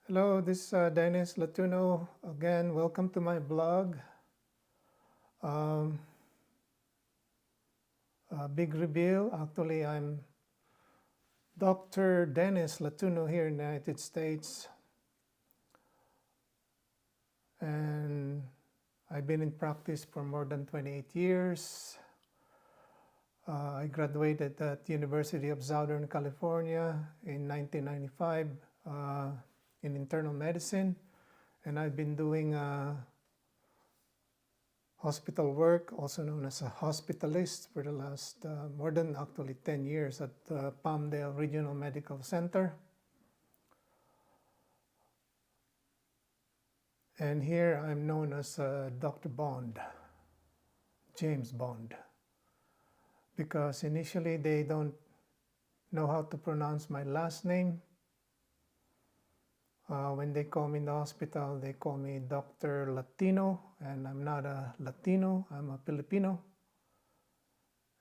Hello, this is Dennis Latuno. Again, welcome to my blog. Um, big reveal. Actually, I'm Dr. Dennis Latuno here in the United States. And I've been in practice for more than 28 years. I graduated at University of Southern California in 1995 in internal medicine. And I've been doing hospital work, also known as a hospitalist, for the last more than actually 10 years at Palmdale Regional Medical Center. And here I'm known as Dr. Bond, James Bond, because initially they don't know how to pronounce my last name. When they call me in the hospital, they call me Dr. Latino, and I'm not a Latino, I'm a Filipino.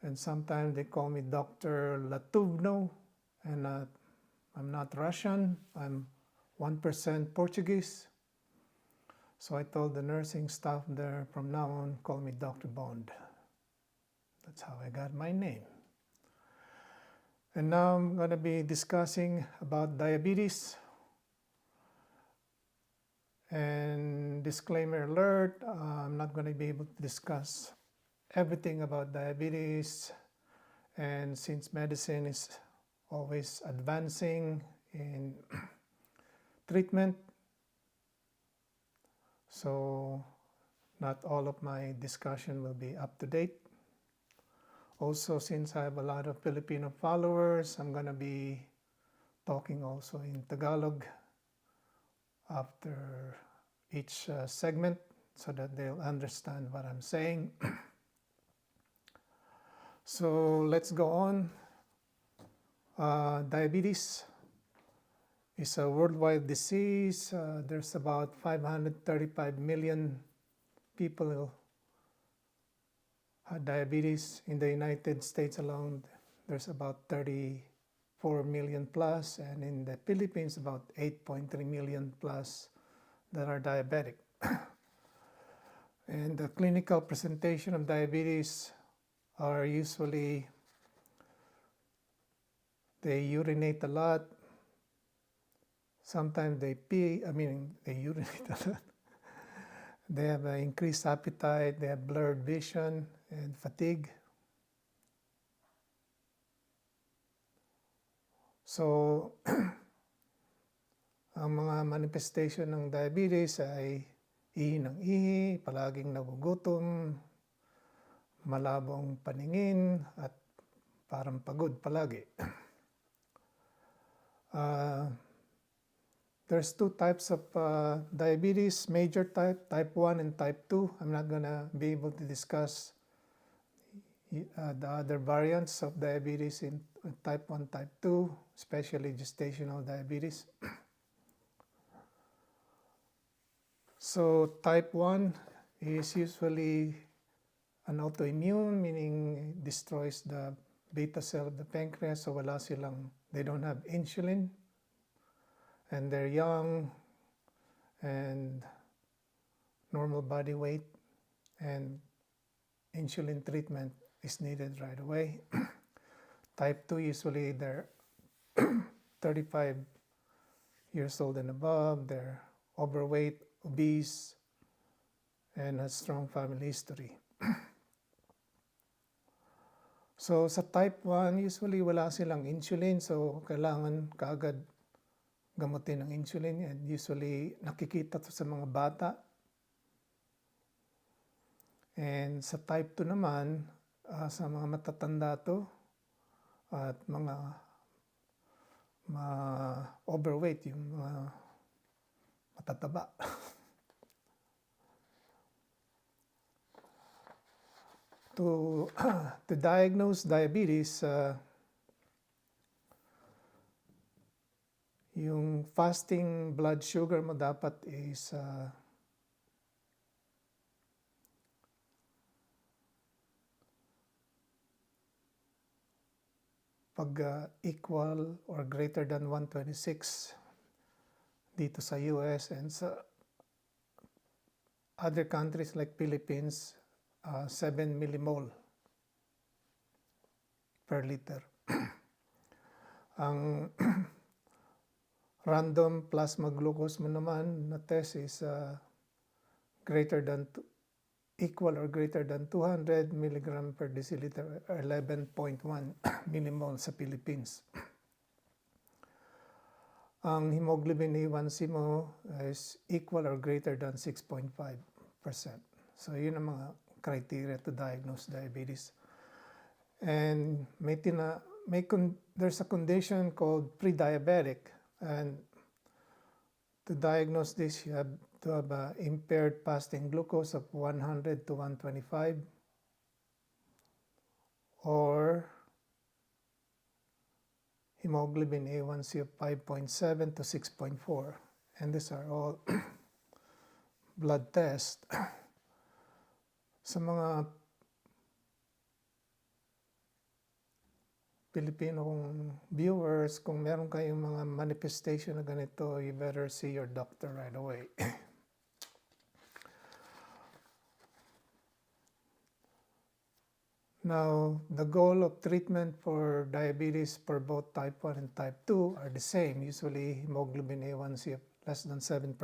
And sometimes they call me Dr. Latubno, and I'm not Russian, I'm 1% Portuguese. So I told the nursing staff there, from now on, call me Dr. Bond. That's how I got my name. And now I'm going to be discussing about diabetes. And disclaimer alert, I'm not going to be able to discuss everything about diabetes. And since medicine is always advancing in treatment, so not all of my discussion will be up to date. Also, since I have a lot of Filipino followers, I'm going to be talking also in Tagalog after each segment so that they'll understand what I'm saying. So let's go on. Diabetes is a worldwide disease. There's about 535 million people who have diabetes. In the United States alone, there's about 34 million plus, and in the Philippines, about 8.3 million plus that are diabetic. And the clinical presentation of diabetes are usually they urinate a lot. Sometimes they they urinate a lot. They have an increased appetite, they have blurred vision and fatigue. So, ang mga manifestation ng diabetes ay ihi ng ihi, palaging nagugutom, malabong paningin, at parang pagod palagi. There's two types of diabetes, major type, type 1 and type 2. I'm not going to be able to discuss the other variants of diabetes in type 1, type 2, especially gestational diabetes. So type 1 is usually an autoimmune, meaning it destroys the beta cell of the pancreas, so they don't have insulin, and they're young and normal body weight, and insulin treatment is needed right away. Type 2, usually they're 35 years old and above, they're overweight, obese, and has strong family history. So sa type 1, usually wala silang insulin, so kailangan kaagad gamutin ng insulin, and usually nakikita to sa mga bata. And sa type 2 naman, sa mga matatanda to, at mga overweight, yung mga matataba. To diagnose diabetes, yung fasting blood sugar mo dapat is pag equal or greater than 126, dito sa US and sa other countries like Philippines, 7 millimole per liter. Ang random plasma glucose mo naman na test is equal or greater than 200 milligram per deciliter, 11.1 millimole sa Philippines. Ang hemoglobin A1C mo is equal or greater than 6.5%. So yun ang mga criteria to diagnose diabetes. And there's a condition called pre-diabetic, and to diagnose this, you have to have impaired fasting glucose of 100 to 125, or hemoglobin A1C of 5.7 to 6.4. And these are all blood tests. Sa mga Pilipino viewers, kung meron kayong mga manifestation na ganito, you better see your doctor right away. Now, the goal of treatment for diabetes for both type 1 and type 2 are the same. Usually, hemoglobin A1C of less than 7%,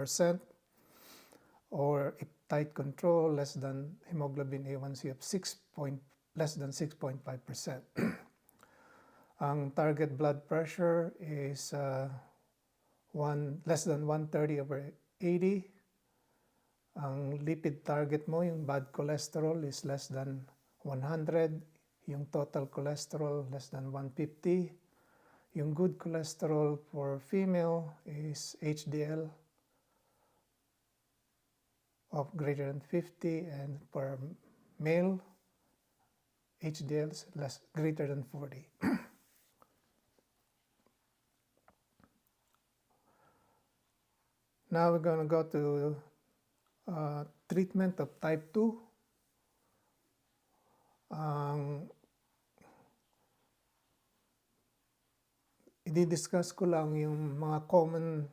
or if tight control, less than hemoglobin A1C of less than 6.5%. Ang target blood pressure is less than 130/80. Ang lipid target mo, yung bad cholesterol, is less than 100. Yung total cholesterol, less than 150. Yung good cholesterol for female is HDL of greater than 50, and for male, HDL is greater than 40. Now we're going to go to treatment of type 2. I-discuss ko lang yung mga common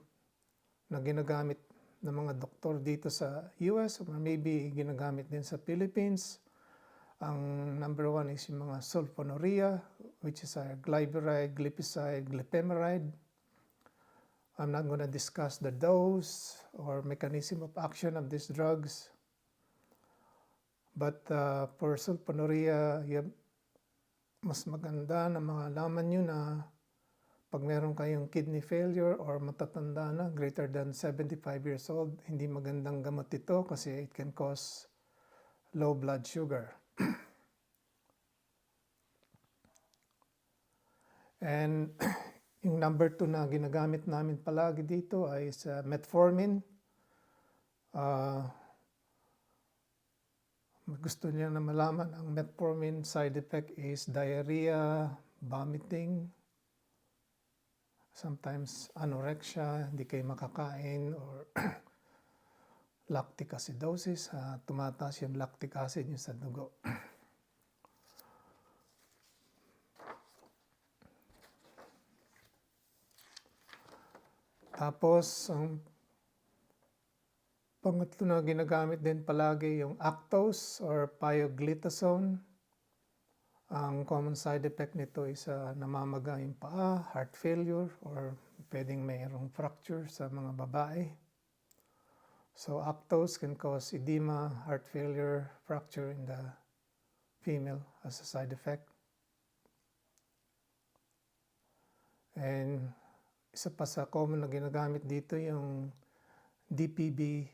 na ginagamit ng mga doktor dito sa US, or maybe ginagamit din sa Philippines. Ang number 1 is yung mga sulfonylurea, which is a glyburide, glipizide, glipizide. I'm not going to discuss the dose or mechanism of action of these drugs. But for sulfonylurea, mas maganda na malaman nyo na pag meron kayong kidney failure or matatanda na, greater than 75 years old, hindi magandang gamot ito kasi it can cause low blood sugar. And yung number 2 na ginagamit namin palagi dito ay metformin. Gusto niya na malaman, ang metformin side effect is diarrhea, vomiting, sometimes anorexia, hindi kayo makakain, or lactic acidosis, tumataas yung lactic acid nyo sa dugo. Tapos, ang pangatlo na ginagamit din palagi yung Actos or pioglitazone. Ang common side effect nito is namamaga yung paa, heart failure, or pwedeng mayroong fracture sa mga babae. So Actos can cause edema, heart failure, fracture in the female as a side effect. And isa pa sa common na ginagamit dito yung DPP4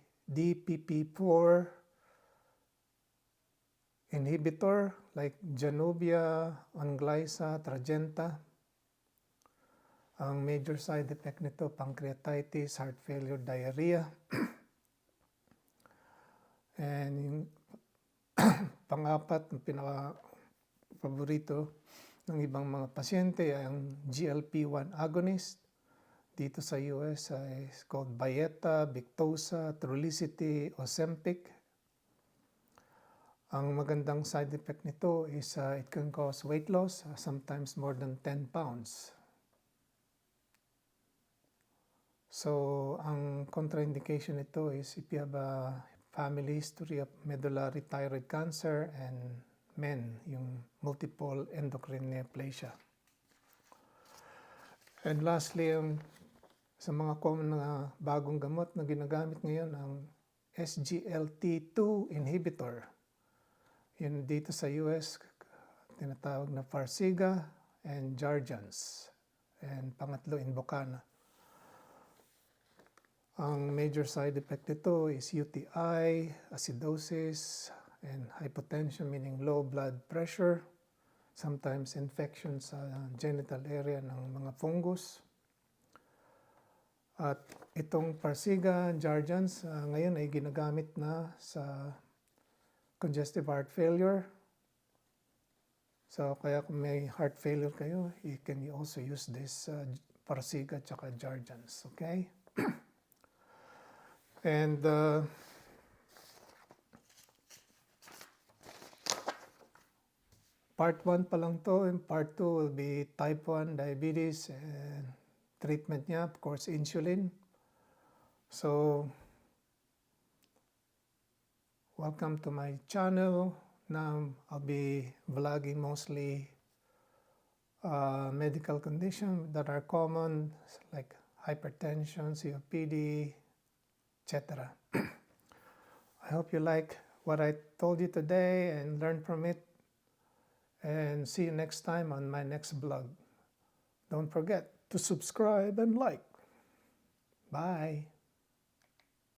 inhibitor like Januvia, Onglyza, Tradjenta. Ang major side effect nito, pancreatitis, heart failure, diarrhea. And yung pang-apat, yung pinaka-paborito ng ibang mga pasyente ay ang GLP-1 agonist. Dito sa US is called Byetta, Victoza, Trulicity, Ozempic. Ang magandang side effect nito is it can cause weight loss, sometimes more than 10 pounds. So, ang contraindication nito is if you have a family history of medullary thyroid cancer and men, yung multiple endocrine neoplasia. And lastly, sa mga common na bagong gamot na ginagamit ngayon, ang SGLT2 inhibitor. Yun dito sa US, tinatawag na Farxiga and Jardiance. And pangatlo, Invokana. Ang major side effect nito is UTI, acidosis, and hypotension, meaning low blood pressure. Sometimes infection sa genital area ng mga fungus. At itong Farxiga, Jardiance, ngayon ay ginagamit na sa congestive heart failure. So kaya kung may heart failure kayo, you can also use this Farxiga at Jardiance, okay? And part 1 pa lang to, and part 2 will be type 1 diabetes and treatment niya, of course, insulin. So, welcome to my channel. Now, I'll be vlogging mostly medical conditions that are common, like hypertension, COPD, etc. I hope you like what I told you today and learn from it. And see you next time on my next vlog. Don't forget to subscribe and like. Bye.